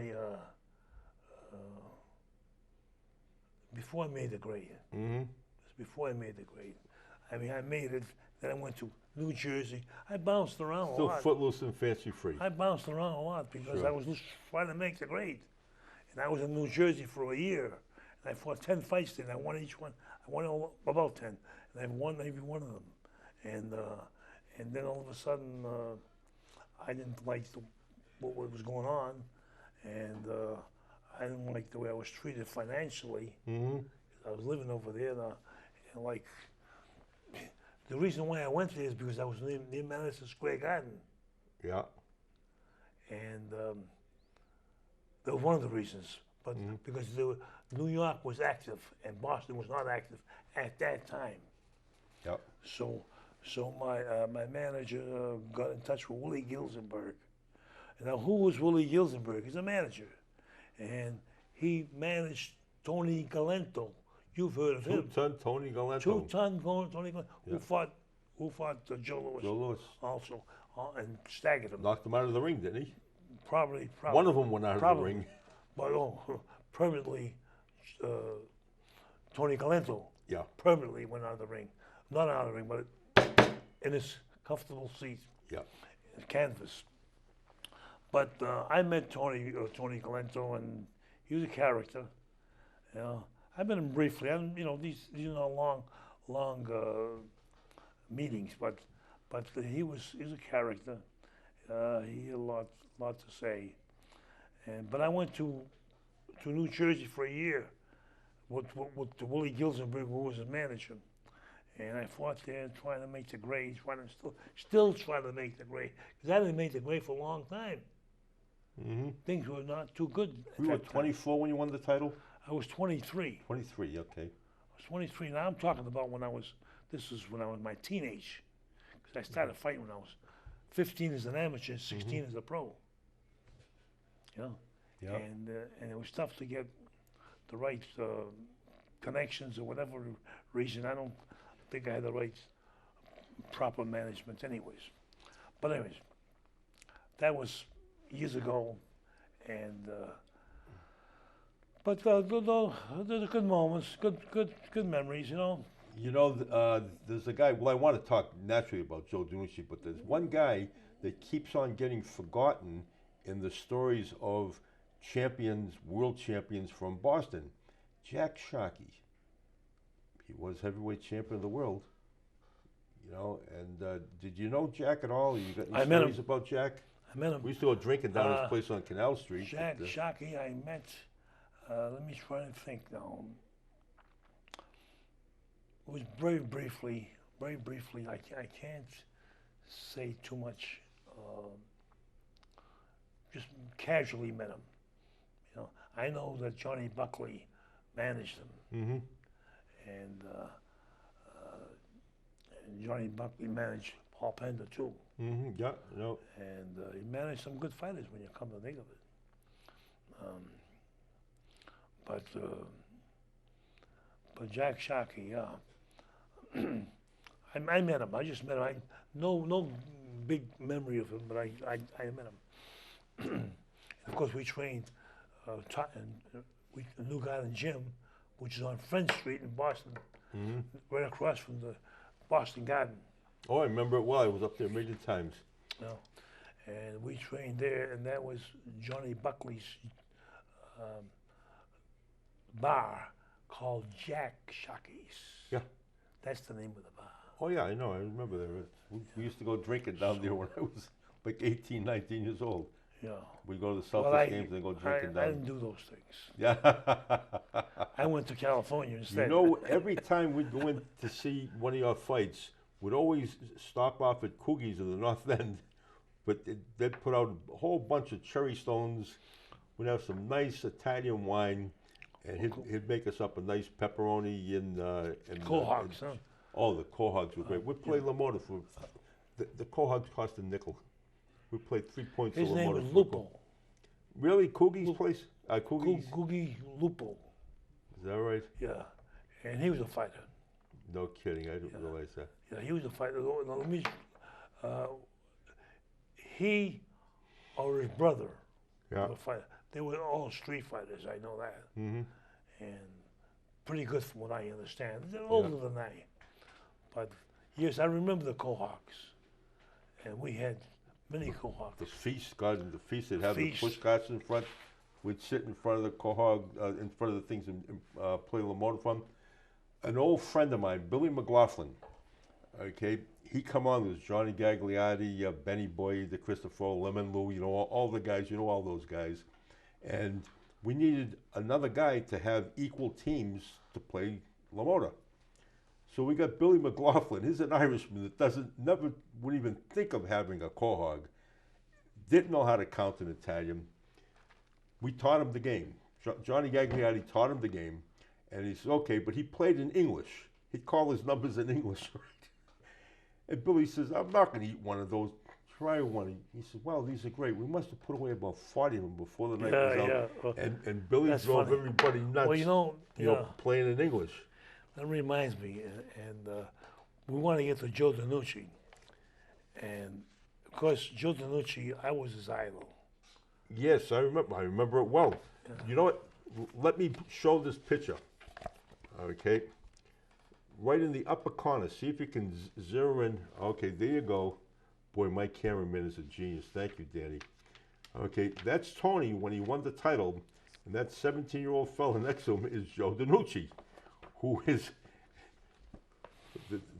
before I made the grade. Mm-hmm. Before I made the grade. I mean, I made it. Then I went to New Jersey. I bounced around a Still lot. footloose and fancy free. I bounced around a lot because Sure. I was just trying to make the grade. And I was in New Jersey for a year. And I fought 10 fights there. And I won each one. I won about 10. And I won every one of them. And then all of a sudden, I didn't like what was going on. And I didn't like the way I was treated financially. Mm-hmm. I was living over there. And like, the reason why I went there is because I was near Madison Square Garden. Yeah. And that was one of the reasons. But because New York was active and Boston was not active at that time. Yep. So my manager got in touch with Willie Gilzenberg. And now who was Willie Gilzenberg? He's a manager. And he managed Tony Galento. You've heard of him. Two-ton Tony Galento. Two-ton Tony Galento. Yeah. Who fought Joe Louis. Joe Louis. Also, and staggered him. Knocked him out of the ring, didn't he? Probably. One of them went out of the Probably. ring. But permanently, Tony Galento Yeah. permanently went out of the ring. Not out of the ring, but in his comfortable seat. Yeah. In canvas. But I met Tony Galento, and he was a character. You know, I met him briefly. These are not long meetings, but he was a character. He had a lot to say. But I went to New Jersey for a year with Willie Gilzenberg, who was his manager. And I fought there trying to make the grade, still trying to make the grade. Because I didn't make the grade for a long time. Mm-hmm. Things were not too good. You were 24 when you won the title? I was 23. 23, okay. I was 23. Now I'm talking about this was when I was my teenage. Because I started fighting when I was 15 as an amateur, 16 as a pro. You know? Yeah. And it was tough to get the right connections or whatever reason. I don't think I had the right proper management anyways. But anyways, that was years ago, and but those are good moments, good memories, you know. You know, there's a guy, well, I want to talk naturally about Joe DiNucci, but there's one guy that keeps on getting forgotten in the stories of champions, world champions from Boston. Jack Shockey. He was heavyweight champion of the world. You know, and did you know Jack at all? You got any stories about Jack? I met him. We used to go drinking down his place on Canal Street. Jack Shockey, I met, let me try to think now. It was very briefly, I can't say too much. Just casually met him. You know, I know that Johnny Buckley managed him. Mm-hmm. And Johnny Buckley managed Paul Pender too. Mm-hmm. Yeah, no. And he managed some good fighters when you come to think of it. But Jack Shockey, yeah. I met him. I just met him. No big memory of him, but I met him. Of course, we trained a new guy in gym, which is on French Street in Boston, right across from the Boston Garden. Oh, I remember it well. I was up there many times. You know, and we trained there, and that was Johnny Buckley's bar called Jack Shockey's. Yeah. That's the name of the bar. Oh, yeah, I know. I remember there. We used to go drinking down there when I was like 18, 19 years old. Yeah. We'd go to the Celtics games and then go drinking down. I didn't do those things. Yeah. I went to California instead. You know, every time we'd go in to see one of your fights, we'd always stop off at Coogie's in the North End, but they'd put out a whole bunch of cherry stones. We'd have some nice Italian wine, and he'd make us up a nice pepperoni and Cohogs, huh? Oh, the Cohogs were great. We'd play LaMotta for the Cohogs cost a nickel. We played 3 points. His name was LaMotta. Lupo. Really, Coogie's place? Coogie's. Googie Lupo. Is that right? Yeah, and he was a fighter. No kidding. I didn't realize that. Yeah, he was a fighter. Now, let me. He or his brother were a fighter. They were all street fighters. I know that. Mm-hmm. And pretty good from what I understand. They're older than I. But yes, I remember the Cohawks. And we had many Cohawks. The feast, God, the feast that had the Feast. push carts in front. We'd sit in front of the Cohog, in front of the things and play Lamont from. An old friend of mine, Billy McLaughlin, okay, he come on with Johnny Gagliardi, Benny Boyd, the Christopher Lemon Lou, you know, all the guys, you know all those guys. And we needed another guy to have equal teams to play LaMotta. So we got Billy McLaughlin. He's an Irishman that never would even think of having a Cohog. Didn't know how to count in Italian. We taught him the game. Johnny Gagliardi taught him the game. And he said, okay, but he played in English. He'd call his numbers in English, right? And Billy says, I'm not going to eat one of those. Try one. He said, well, these are great. We must have put away about 40 of them before the night was out. Well, and Billy drove funny. everybody nuts, Well, you know, playing in English. that reminds me, and we want to get to Joe DiNucci. And, of course, Joe DiNucci, I was his idol. Yes, I remember it well. You know what? Let me show this picture. Okay. Right in the upper corner. See if you can zero in. Okay, there you go. Boy, my cameraman is a genius. Thank you, Danny. Okay, that's Tony when he won the title. And that 17-year-old fella next to him is Joe DiNucci, who is...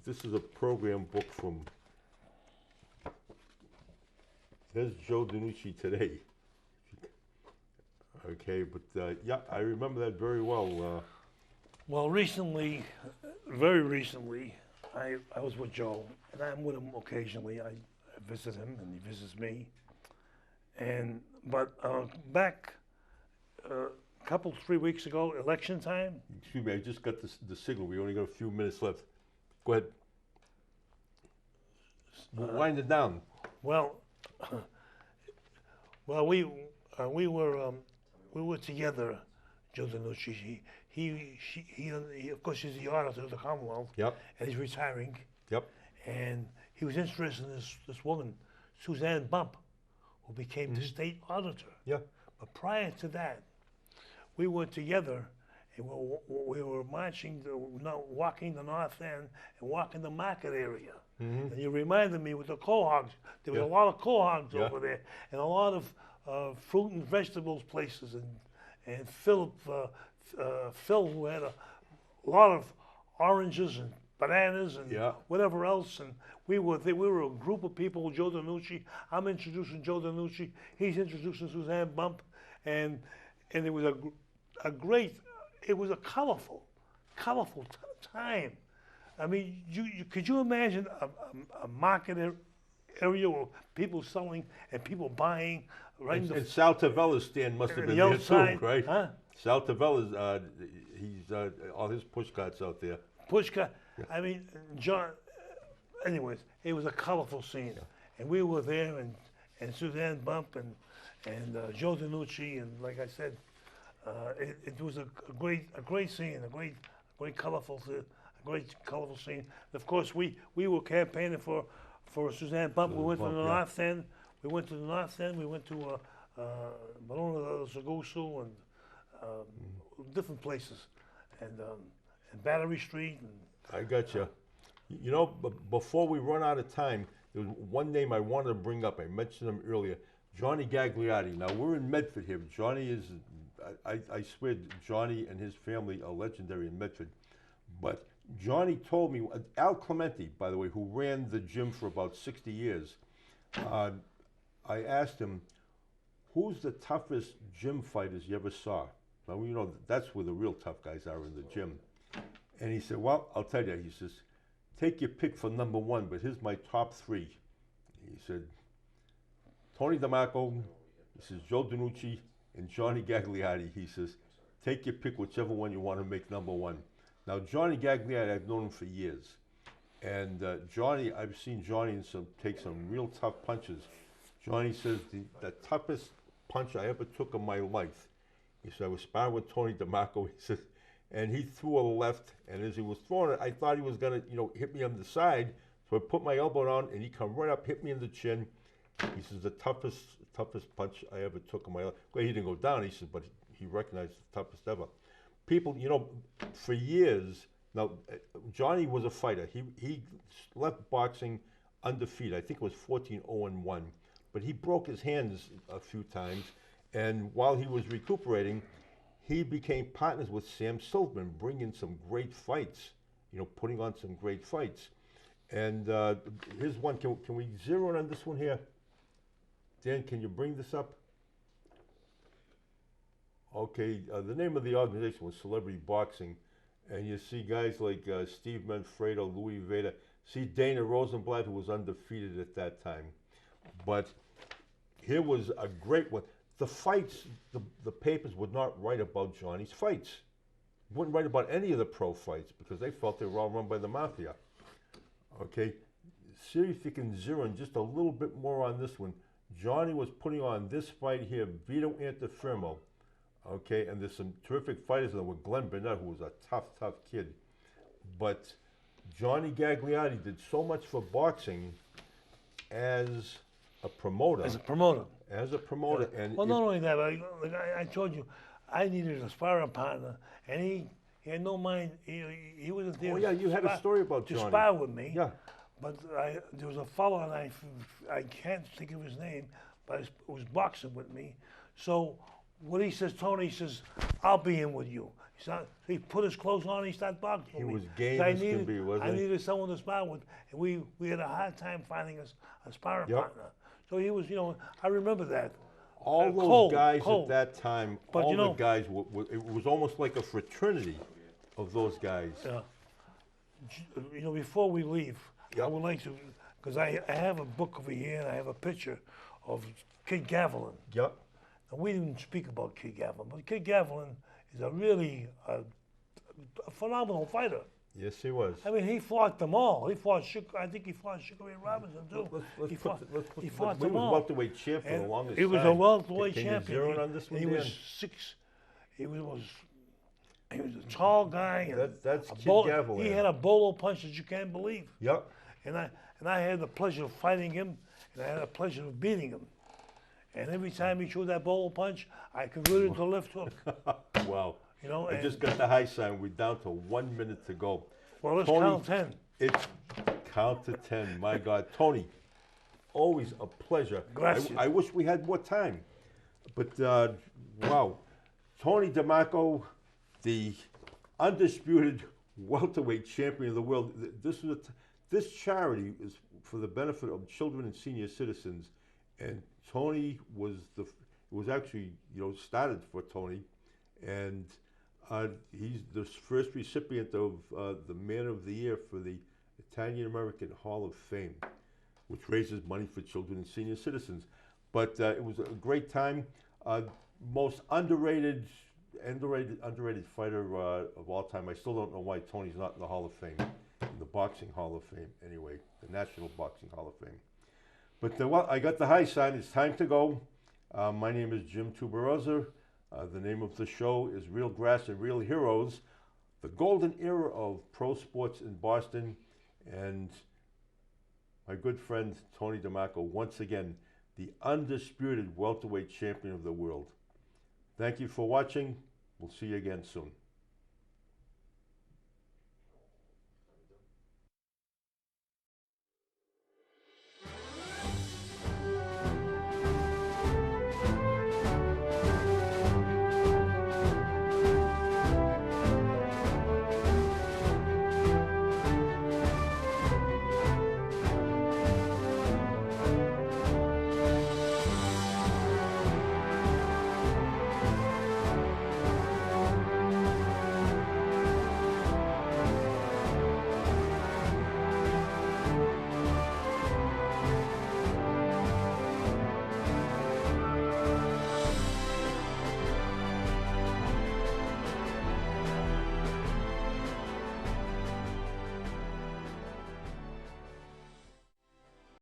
This is a program book from... There's Joe DiNucci today. Okay, but yeah, I remember that very well. Well, recently, very recently, I was with Joe, and I'm with him occasionally. I visit him, and he visits me. But back a couple, 3 weeks ago, election time. Excuse me, I just got the signal. We only got a few minutes left. Go ahead. Wind it down. Well, we were together, Joe DiNucci. He of course, he's the auditor of the Commonwealth. Yep. And he's retiring. Yep. And he was interested in this woman, Suzanne Bump, who became the state auditor. Yeah. But prior to that, we were together, and we were marching, walking the North End and walking the market area. And you reminded me with the Cohogs. There was a lot of Cohogs over there, and a lot of fruit and vegetables places, and Phil, who had a lot of oranges and bananas and whatever else, and we were a group of people. Joe DiNucci, I'm introducing Joe DiNucci, he's introducing Suzanne Bump, and it was it was a colorful time. I mean, could you imagine a market area where people selling and people buying? Right. And Sal Tavella's stand must have been there too, right? Huh? Sal Tavella's, he's all his push carts out there. Push cart. I mean, John. Anyways, it was a colorful scene, and we were there, and Suzanne Bump and Joe DiNucci, and like I said, it was a great scene, a great colorful scene. Of course, we were campaigning for Suzanne Bump. We went to the North End. We went to the North End. We went to Bologna, Saguso, and different places, and Battery Street. And, I got you. You know, before we run out of time, there was one name I wanted to bring up. I mentioned him earlier, Johnny Gagliardi. Now, we're in Medford here. Johnny is, I swear, Johnny and his family are legendary in Medford. But Johnny told me, Al Clementi, by the way, who ran the gym for about 60 years, I asked him, who's the toughest gym fighters you ever saw? Now, you know, that's where the real tough guys are in the gym. And he said, well, I'll tell you. He says, take your pick for number one, but here's my top three. He said, Tony DeMarco, he says, Joe DiNucci, and Johnny Gagliardi. He says, take your pick, whichever one you want to make number one. Now, Johnny Gagliardi, I've known him for years. And Johnny, I've seen Johnny take some real tough punches. Johnny says, the toughest punch I ever took in my life. He said, I was sparring with Tony DeMarco. He says, and he threw a left, and as he was throwing it, I thought he was going to, hit me on the side. So I put my elbow down, and he come right up, hit me in the chin. He says, the toughest punch I ever took in my life. Well, he didn't go down, he said, but he recognized the toughest ever. people, you know, for years, now, Johnny was a fighter. He left boxing undefeated. I think it was 14-0-1. But he broke his hands a few times. And while he was recuperating, he became partners with Sam Silverman, bringing some great fights, you know, putting on some great fights. And here's one. Can we zero in on this one here? Dan, can you bring this up? Okay, the name of the organization was Celebrity Boxing. And you see guys like Steve Manfredo, Louis Veda. See Dana Rosenblatt, who was undefeated at that time. But here was a great one. The fights, the papers would not write about Johnny's fights. Wouldn't write about any of the pro fights because they felt they were all run by the mafia. Okay, see if you can zero in just a little bit more on this one. Johnny was putting on this fight here, Vito Antifermo. Okay, and there's some terrific fighters in there with Glenn Burnett, who was a tough kid. But Johnny Gagliardi did so much for boxing as a promoter. As a promoter. As a promoter. And well, not only that, but like I told you, I needed a sparring partner, and he had no mind. He wasn't there. Oh yeah, you had a story about to Johnny. spar with me. Yeah. But there was a fellow, and I can't think of his name, but it was boxing with me. So what he says, Tony says, I'll be in with you. He put his clothes on, he started boxing with me. He was game as can be, wasn't he? I needed someone to spar with, and we had a hard time finding a sparring Yep. partner. So he was, you know, I remember that. All those guys Cold. at that time, But, all you the know, guys, it was almost like a fraternity of those guys. You know, before we leave, I Yep. would like to, because I have a book over here, and I have a picture of Kid Gavilan. Yep. And we didn't speak about Kid Gavilan, but Kid Gavilan is a really a phenomenal fighter. Yes, he was. I mean, he fought them all. I think he fought Sugar Ray Robinson too. Let's he put fought, he he fought was them all. welterweight champ for the And longest he was time. a welterweight Can champion. you zero in on this one, he Dan? was six. He was a tall guy. And That's a Kid He Gavilan. had a bolo punch that you can't believe. Yep. And I had the pleasure of fighting him, and I had the pleasure of beating him. And every time he threw that bolo punch, I converted to left hook. Wow. You know, I just got the high sign. We're down to 1 minute to go. Well, let's Tony, count 10. It's count to 10. My God, Tony, always a pleasure. Gracias. I wish we had more time, but wow, Tony DeMarco, the undisputed welterweight champion of the world. This charity is for the benefit of children and senior citizens, and Tony was actually, you know, started for Tony, and he's the first recipient of the Man of the Year for the Italian American Hall of Fame, which raises money for children and senior citizens. But it was a great time. Most underrated fighter of all time. I still don't know why Tony's not in the Hall of Fame, in the Boxing Hall of Fame anyway, the National Boxing Hall of Fame. But well, I got the high sign. It's time to go. My name is Jim Tuberosa. The name of the show is Real Grass and Real Heroes, the golden era of pro sports in Boston, and my good friend Tony DeMarco, once again, the undisputed welterweight champion of the world. Thank you for watching. We'll see you again soon.